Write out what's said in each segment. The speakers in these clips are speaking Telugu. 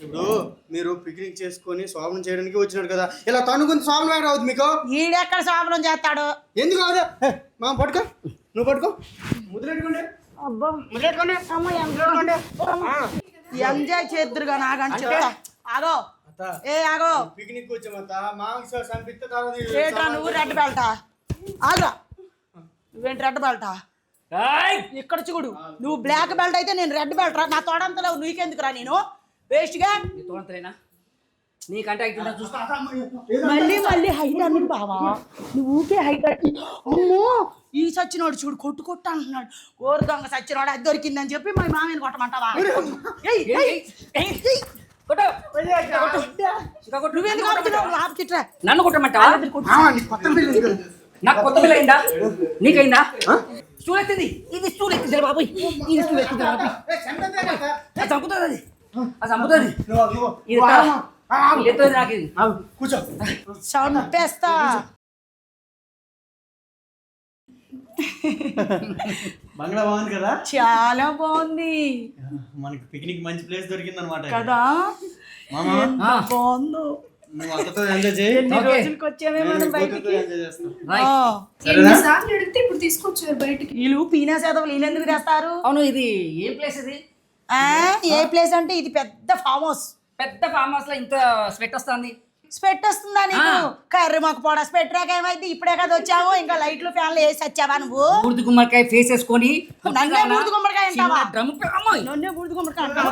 ఇప్పుడు మీరు పిక్నిక్ చేసుకొని శోభనం చేయడానికి వచ్చినాడు కదా, ఇలా తనుకుని శోభనం ఎక్కడ అవుతుంది మీకు? ఈడెక్కడ శోభనం చేస్తాడు? ఎందుకు అవుదా? మా పట్టుకో, నువ్వు పట్టుకో, ముద్రెట్టుకోండి. అబ్బా ముద్రెట్టుకోండి, ఎంజాయ్ చేద్దరుగా నాగని చెప్తా. ఆగో ఏ ఆగో, పిక్నిక్ వచ్చామత్త మాంస సంపిత్త తర్వాత ఏట్రా నువ్వు రెడ్ బెల్టా? ఆగా నువ్వేంటి రెడ్ బెల్టా? ఇక్కడ చూడు, నువ్వు బ్లాక్ బెల్ట్ అయితే నేను రెడ్ బెల్ట్ రా. నా తోడంతలో నీకెందుకురా? నేను వేస్ట్ గా నీకంటే మళ్ళీ మళ్ళీ హైట్ అన్నాడు బావా. నువ్వు ఊకే హైట్ అమ్మో ఈ సచ్చినోడు చూడు కొట్టు కొట్టు అంటున్నాడు. ఓరు దొంగ సచ్చినోడు అది దొరికిందని చెప్పి మా మామని కొట్టమంటావా? నువ్వెందుకు కొడుతున్నావు? ఆపుకిట్రా. నన్ను కొట్టమంటా? నాకు కొత్త పిల్ల అయిందా? నీకైందా? స్టూల్ ఎత్తింది, ఇది స్టూల్ ఎత్తింది బాబు, ఇది స్టూల్ ఎత్తింది బాబు. అది చంపుతుంది, అది చంపుతుంది. ఇది నాకు ఇది కూర్చో, చంపేస్తా. బంగ్లా బాగుంది కదా? చాలా బాగుంది మనకి పిక్నిక్ మంచి ప్లేస్ దొరికింది అనమాట కదా. బాగుంది. నువ్వు అతతో ఎంజాయ్ చేయి. ఎన్ని రోజులకి వచ్చామే మనం బయటికి. ఇప్పుడు తీసుకొచ్చారు బయటికి. వీళ్ళు పీనా శాతం వీళ్ళు ఎందుకు తెస్తారు? అవును, ఇది ఏం ప్లేస్ ఇది? ఏ ప్లేస్ అంటే ఇది పెద్ద ఫామ్ హౌస్. పెద్ద ఫామ్ హౌస్ లో ఇంత స్వెట్ వస్తుంది. స్వెట్ వస్తుందా నీకు? కర్రీ మాకు పొడ స్వెట్ రాక ఏమైంది? ఇప్పుడే కదా వచ్చావు, ఇంకా లైట్లు ఫ్యాన్లు వేసి వచ్చావా నువ్వు? బూడిద గుమ్మడికాయ ఫేస్ వేసుకొని నన్నే బూడిద గుమ్మడికాయ అంటావా? నన్ను బూడిద గుమ్మడికాయ అంటావా?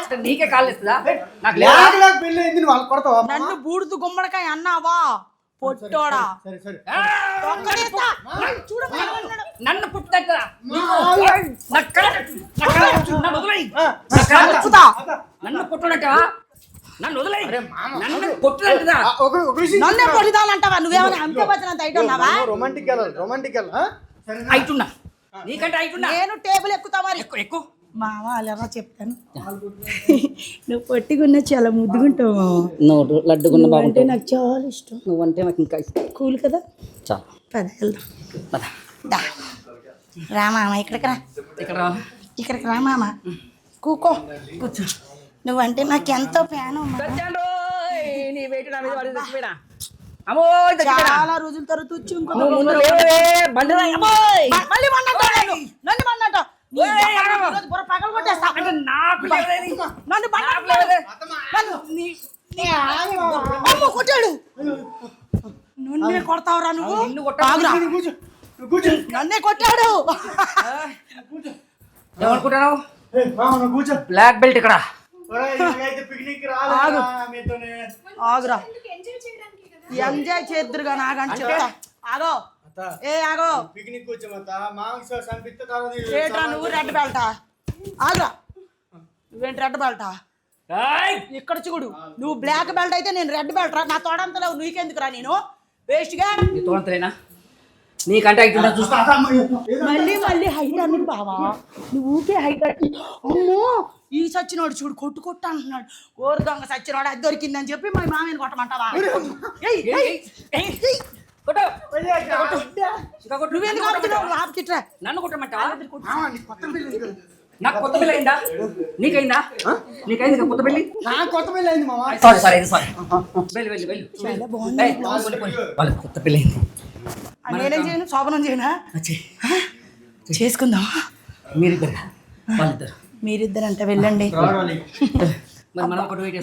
అంత నీకే కాల్ ఇస్తుందా? నాకు నన్ను బూడిద గుమ్మడికాయ అన్నావా పొట్టోడా? నన్ను పుట్ట నన్ను పుట్టనట, నన్ను వదిలే, నన్ను పుట్టనంటదా? నన్నే పొడిదాలంటావా? నువ్వేమైనా అంతేపచ్చినంత హైట్ ఉన్నావా? రొమాంటిక్ అయితున్నా, నీకంటే అయితున్నా. నేను టేబుల్ ఎక్కుతా మరి. ఎక్కువ ఎక్కువ మామ అలా చెప్తాను. నువ్వు పొట్టిగున్న చాలా ముద్దుగుంటావు మామ. నువ్వు లడ్డుగున్న అంటే బాగుంటావు. నాకు చాలా ఇష్టం. నువ్వంటే నాకు ఇంకా ఇష్టం. కూల్ కదా? చాలా. పద వెళ్దాం. దా రా మామ, ఇక్కడికి రా. ఇక్కడ రా, ఇక్కడికి రా మామ. కూకో కూర్చో. నువ్వంటే నాకు ఎంతో ప్యాను. నీ వెయిట్ నా మీద పడింది. చాలా రోజుల తర్వాత వచ్చి మళ్ళీ నన్ను మన్నట పగలు కొట్టేస్తా. నన్ను కొట్టాడు. నన్నే కొడతావురా నువ్వు? నన్నే కొట్టాడు. ఏమనుకుంటున్నావు? బ్లాక్ బెల్ట్ ఇక్కడ. ఆగురా, ఎంజాయ్ చేద్దరుగా నాగని చెప్తా. ఆగో ఏ ఆగో, పిక్నిక్ వచ్చామత్త మాంస సంపిత్త తర్వాత ఏట్రా నువ్వు రెడ్ బెల్టా? ఆగా నువ్వేంటి రెడ్ బెల్టా? ఇక్కడ చూడు, నువ్వు బ్లాక్ బెల్ట్ అయితే నేను రెడ్ బెల్ట్ రా. నా తోడంతలో నీకెందుకురా? నేను వేస్ట్ గా నీ తోడంతలేనా? నీకంటే అయితుందా చూస్తా. మళ్ళీ మళ్ళీ హైట్ అన్నాడు బావా. నువ్వు ఊకే హైట్ అమ్మో ఈ సచ్చినోడు చూడు కొట్టు కొట్టు అంటున్నాడు. ఓరు దొంగ సచ్చినోడు అది దొరికిందని చెప్పి మా మామని కొట్టమంటావా? నువ్వెందుకు కొడుతున్నావు? ఆపుకిట్రా. నన్ను కొట్టమంటా? నాకు కొత్త పిల్ల అయిందా? నీకైందా? నీకైంది కొత్త పెళ్లి? కొత్త పెళ్లి అయింది మామ. సారీ వాళ్ళ కొత్త పెళ్లి అయింది. నేనేం చేయను? శోభనం చేయనా? చేసుకుందాం. మీరిద్దరంటే వెళ్ళండి.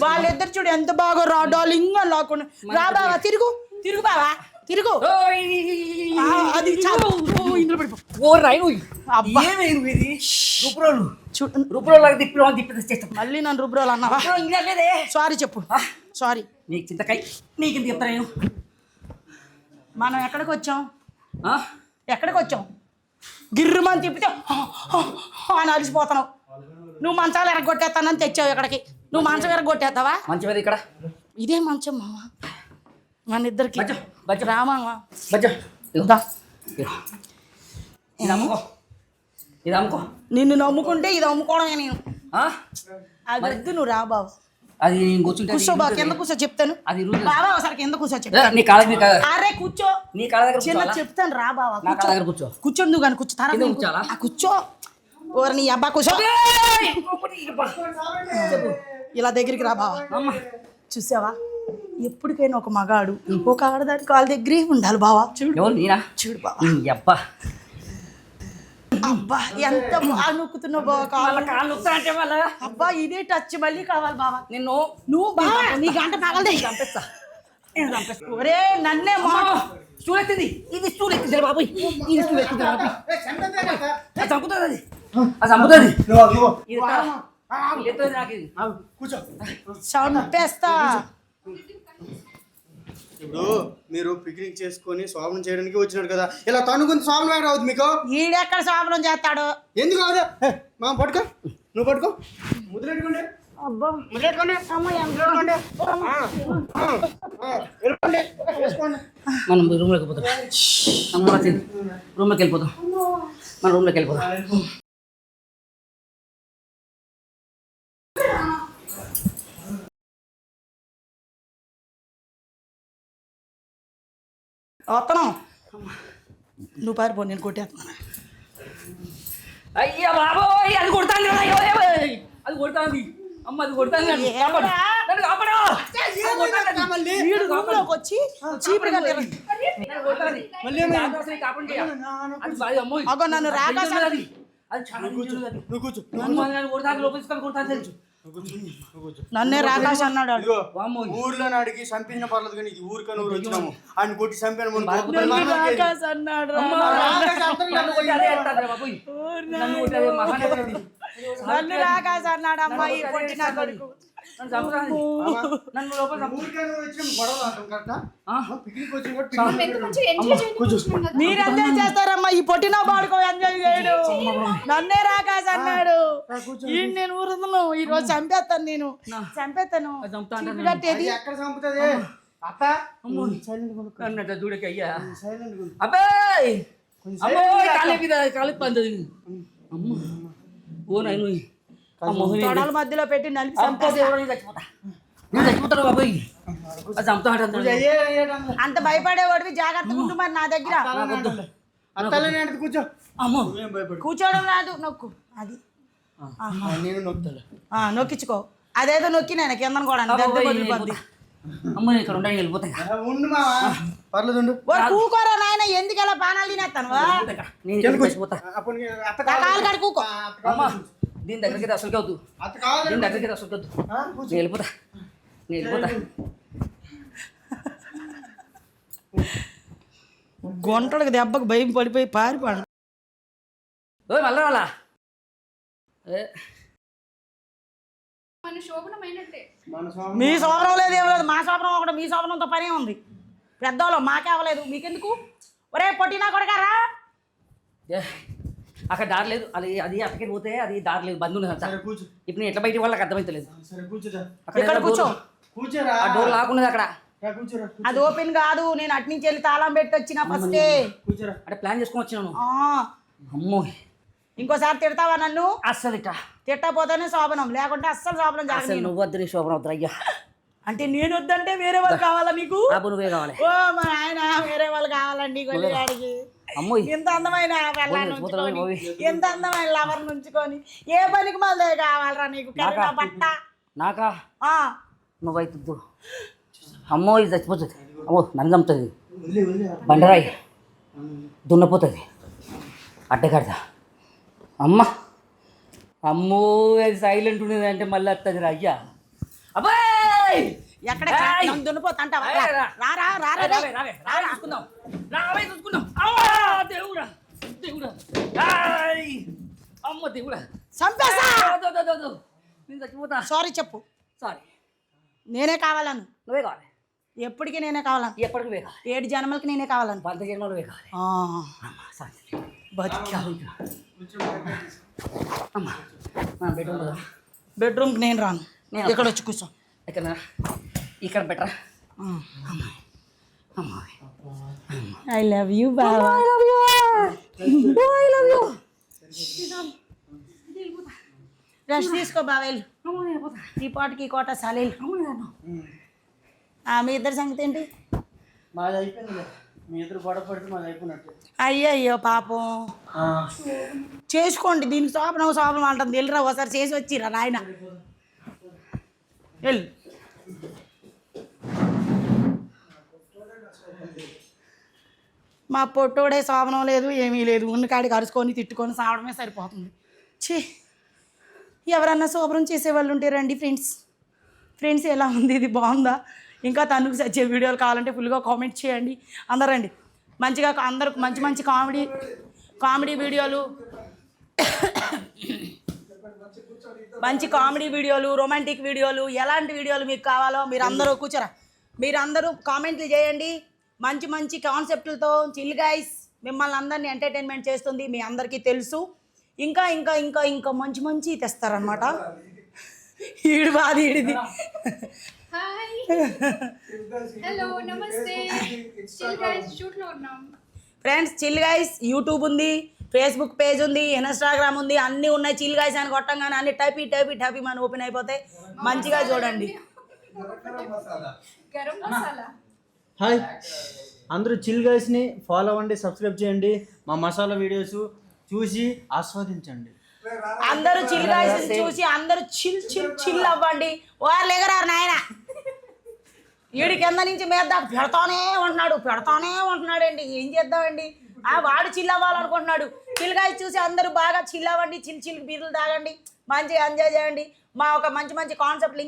వాళ్ళిద్దరు చూడు ఎంత బాగా రాడాలింగ్ లాకుండా. రా బావా, తిరుగు తిరుగు బావా, తిరుగు. అది ఇందులో పడిపో. మళ్ళీ నన్ను రుబ్రోలు అన్నావా? సారీ చెప్పు. సారీ. నీకు చింతకాయ నీకు చెప్తా నేను. మనం ఎక్కడికి వచ్చాం? ఎక్కడికి వచ్చాం? గిర్రమని తిప్పితే అని అలిసిపోతున్నావు. నువ్వు మంచాలు ఎరగొట్టేస్తానని తెచ్చావు ఇక్కడికి. నువ్వు మంచం ఎరగొట్టేస్తావా? మంచం ఇక్కడ. ఇదే మంచం మామ మన ఇద్దరికి. రామా ఇది అమ్ముకో. నిన్ను నమ్ముకుంటే ఇది అమ్ముకోవడమే. నేను అది వద్దు, నువ్వు రా బాబు. అది కూర్చుంటే కూర్చో బాబు, కింద కూర్చో చెప్తాను. అది బాబా ఒకసారి కింద కూర్చో చెప్తాను. నీ కాళ్ళ మీద అరే కూర్చో, నీ కాళ్ళ దగ్గర చిన్న చెప్తాను. రా బాబా నా కాళ్ళ దగ్గర కూర్చో. కూర్చోండి నువ్వు కానీ కూర్చో. కూర్చోాలా? కూర్చో. ఓరి నీ అబ్బా కూర్చో ఇలా దగ్గరికి రా బావా. చూసావా ఎప్పటికైనా ఒక మగాడు ఒక ఆడదాని కాళ్ళ దగ్గరే ఉండాలి బావా. చూడు ఎవరు నేనా? చూడు బావా. అబ్బా అబ్బా ఎంత బాగా నొక్కుతున్నావు బావా కాళ్ళు. కాళ్ళు నొక్కుతానంటే వాళ్ళ అబ్బా ఇదే టచ్ మళ్ళీ కావాలి బావా. నువ్వు బావా నీ గంట పగలదే. చంపేస్తా నేను చంపేస్తా. ఒరే నన్నే స్టూల్ ఎత్తింది, ఇది స్టూల్ ఎత్తింది బాబు, ఇది స్టూల్ ఎత్తింది బాబు. అది చంపుతుంది, అది చంపుతుంది. ఇది ఎత్తుంది నాకు ఇది. కూర్చో. చంపేస్తా. ఇప్పుడు మీరు పిక్నిక్ చేసుకొని శోభనం చేయడానికి వచ్చినాడు కదా, ఇలా తనుకుంది శోభనం ఎక్కడ అవుతుంది మీకు? ఈడెక్కడ శోభనం చేస్తాడు? ఎందుకు అవుదా? మా పట్టుకో, నువ్వు పట్టుకో, ముద్రెట్టుకోండి. అబ్బా ముద్రెట్టుకోండి. మనం రూమ్లోకి వెళ్ళిపోతాం. రూమ్లోకి వెళ్ళిపోతాం, మన రూమ్లోకి వెళ్ళిపోతాం. వస్తాను నువ్వు పారిపో, నేను కొట్టేస్తున్నాను. అయ్యా బాబోయ్, అది కొడుతుంది, అది కొడుతుంది. అమ్మ అది కొడుతుంది. వీడు రూమ్లోకి వచ్చి చీపురుగా అగో నన్ను రాకాశ నన్నే రాకాశ అన్నాడు. ఊర్లో అడిగి చంపిన పర్లేదు కానీ ఊరికని ఊరు వచ్చినాము ఆయన కొట్టి చంపాను. రాకాశ అన్నాడు. నన్ను రాకాశ అన్నాడు. అమ్మాయి కొట్టిన కొడుకు మీరెంజాయ్ చేస్తారమ్మా, ఈ పొట్టిన బాడుకో ఎంజాయ్ చేయడు. నన్నే రాకాశ అన్నాడు. నేను ఊరుతున్నాను, ఈ రోజు చంపేస్తాను, నేను చంపేస్తాను. ఎక్కడ చంపుతుంది అత్త? చూడక అయ్యా అబ్బాయి కాలి పంది అమ్మ ఓ నైను తొడల మధ్యలో పెట్టి నలిపి చంపేది. చచ్చిపోతాడు బాబాయ్, అది చంపుతా. అంత భయపడేవాడివి జాగ్రత్తగా ఉండు మరి నా దగ్గర. కూర్చో. అమ్మో కూర్చోవడం రాదు, నొక్కు అది. నేను నొక్కుతాను. నొక్కించుకో. అదేదో నొక్కి నేను కింద కూడా అమ్మ ఇక్కడ ఉండడానికి వెళ్ళిపోతాయి. ఉండు మావా, పర్లేదు ఉండు. కూకోరా నాయన, ఎందుకు ఎలా పానాలు తినేస్తాను? కాలు కాడు కూకో. దీని దగ్గరికి అసలుకి వద్దు, దీని దగ్గరికి అసలుకి వద్దు. నేను వెళ్ళిపోతా, నేను వెళ్ళిపోతా. గుంటలకు దెబ్బకు భయం పడిపోయి పారిపోడు. ఓ మళ్ళా వాళ్ళ మీ శోభనం లేదు, ఏం లేదు. మా శోభనం ఒకటి, మీ శోభనంతో పనే ఉంది. పెద్దవాళ్ళు మాకే అవ్వలేదు, మీకెందుకు? ఒరే పొట్టినా కొడకారా, అక్కడ దారి లేదు. అది అది అక్కడికి పోతే అది దారి లేదు, బంద్ ఉన్నది. ఇప్పుడు నేను ఎట్లా బయట వాళ్ళకి అర్థమైతలేదు. ఇక్కడ కూర్చో. ఆ డోర్ లాక్కున్నది అక్కడ. అది ఓపెన్ కాదు, నేను అటు నుంచి వెళ్ళి తాళం పెట్టి వచ్చిన ఫస్టే. అంటే ప్లాన్ చేసుకొని వచ్చినాను. అమ్మో ఇంకోసారి తిడతావా నన్ను? అస్సలు ఇట్లా తిట్టపోతేనే శోభనం, లేకుంటే అస్సలు శోభనం జరగదు. నువ్వు వద్దు, నీ శోభనం వద్దు. అయ్యా అంటే నేను వద్దంటే వేరే వాళ్ళు కావాలా నీకు? బాబు నువ్వే కావాలి. ఓ మా ఆయన వేరే వాళ్ళు కావాలండి గొల్లిగాడికి. అమ్మో ఇంత అందమైన ఎంత అందమైన లవర్ నుంచుకొని ఏ పనికి మళ్ళీ కావాలరా నీకు? కరీనా బట్ట నాకా? నువ్వైతు. అమ్మో ఇది చచ్చిపోతుంది. అమ్మో నన్ను చంపుతుంది. బండరాయి దున్నపోతుంది అడ్డగడదా. అమ్మ అమ్మో అది సైలెంట్ ఉండేది అంటే మళ్ళీ వస్తుంది రా. అయ్యా అబ్బాయి ఎక్కడ దున్నపోతా దేవుడా దేవుడా అమ్మ దేవుడా నేను చచ్చిపోతా. సారీ చెప్పు. సారీ నేనే కావాలను. నువ్వే కావాలి. ఎప్పటికీ నేనే కావాలను. ఎప్పటికి వే కావాలి. 7 జన్మలకి నేనే కావాలను. 10 జన్మలు వే కావాలి. బెడ్రూమ్కి నేను రాను, ఇక్కడ వచ్చి కూర్చో. ఇక్కడ ఇక్కడ better. I love you Baba. Rest తీసుకో బావేలు. ఈ పాటకి ఈ కోట సాలేలు. మీ ఇద్దరి సంగతి ఏంటి? మాది అయిపోయింది. మీ ఇద్దరు గొడవ పడితే మాది అయిపోయినట్టు. అయ్యయ్యో పాపం చేసుకోండి, దీనికి శోభనం అంటుంది. వెళ్ళిరా ఒకసారి చేసి వచ్చిరా నాయన, వెళ్ళు. మా పొట్టోడే శోభనం లేదు, ఏమీ లేదు. ఉన్న కాడికి అరుచుకొని తిట్టుకొని సావడమే సరిపోతుంది. ఛీ, ఎవరన్నా శోభనం చేసేవాళ్ళు ఉంటే రండి ఫ్రెండ్స్ ఎలా ఉంది, ఇది బాగుందా? ఇంకా తనుకు వచ్చే వీడియోలు కావాలంటే ఫుల్గా కామెంట్ చేయండి. అందరూ రండి, మంచిగా అందరూ మంచి కామెడీ వీడియోలు, మంచి కామెడీ వీడియోలు, రొమాంటిక్ వీడియోలు, ఎలాంటి వీడియోలు మీకు కావాలో మీరందరూ కామెంట్లు చేయండి. మంచి కాన్సెప్ట్లతో చిల్ గైస్ మిమ్మల్ని అందరినీ ఎంటర్టైన్మెంట్ చేస్తుంది, మీ అందరికీ తెలుసు. ఇంకా ఇంకా ఇంకా ఇంకా మంచి తెస్తారనమాట. ఈడిది హాయ్ హలో నమస్తే చిల్ గైస్ షూట్ లో ఉన్నాం ఫ్రెండ్స్. చిల్ గైస్ యూట్యూబ్ ఉంది, ఫేస్బుక్ పేజ్ ఉంది, ఇన్స్టాగ్రామ్ ఉంది, అన్నీ ఉన్నాయి. చిల్ గైస్ అని కొట్టంగానే అన్ని టైపీ మన ఓపెన్ అయిపోతాయి. మంచిగా చూడండి. గరం మసాలా. హాయ్, అందరూ చిల్ గైస్ని ఫాలో అవ్వండి, సబ్స్క్రైబ్ చేయండి, మా మసాలా వీడియోస్ చూసి ఆస్వాదించండి. అందరూ చిల్ గైస్ చూసి అందరూ చిల్ అవ్వండి. వారు ఎగరారు నాయన, వీడి కింద నుంచి మీద దాకా పెడతానే ఉంటున్నాడు అండి. ఏం చేద్దామండి, వాడు చిల్ అవ్వాలనుకుంటున్నాడు. చిల్ గైస్ చూసి అందరూ బాగా చిల్ అవ్వండి, చిల్ బీర్లు తాగండి, మంచిగా ఎంజాయ్ చేయండి. మా ఒక మంచి కాన్సెప్ట్లు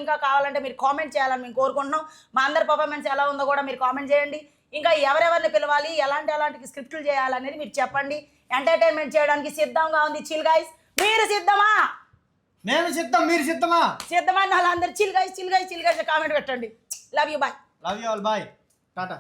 ఇంకా కావాలంటే మీరు కామెంట్ చేయాలని మేము కోరుకుంటున్నాం. మా అందరి పర్ఫార్మెన్స్ ఎలా ఉందో కూడా మీరు కామెంట్ చేయండి. ఇంకా ఎవరెవరిని పిలవాలి, ఎలాంటి స్క్రిప్ట్లు చేయాలనేది మీరు చెప్పండి. ఎంటర్టైన్మెంట్ చేయడానికి సిద్ధంగా ఉంది చిల్ గైస్. మీరు సిద్ధమా? మేము సిద్ధం, మీరు సిద్ధమా? సిద్ధమా? వాళ్ళందరూ చిల్ గైస్ కామెంట్ పెట్టండి. Love you, bye. Love you all, bye, Tata.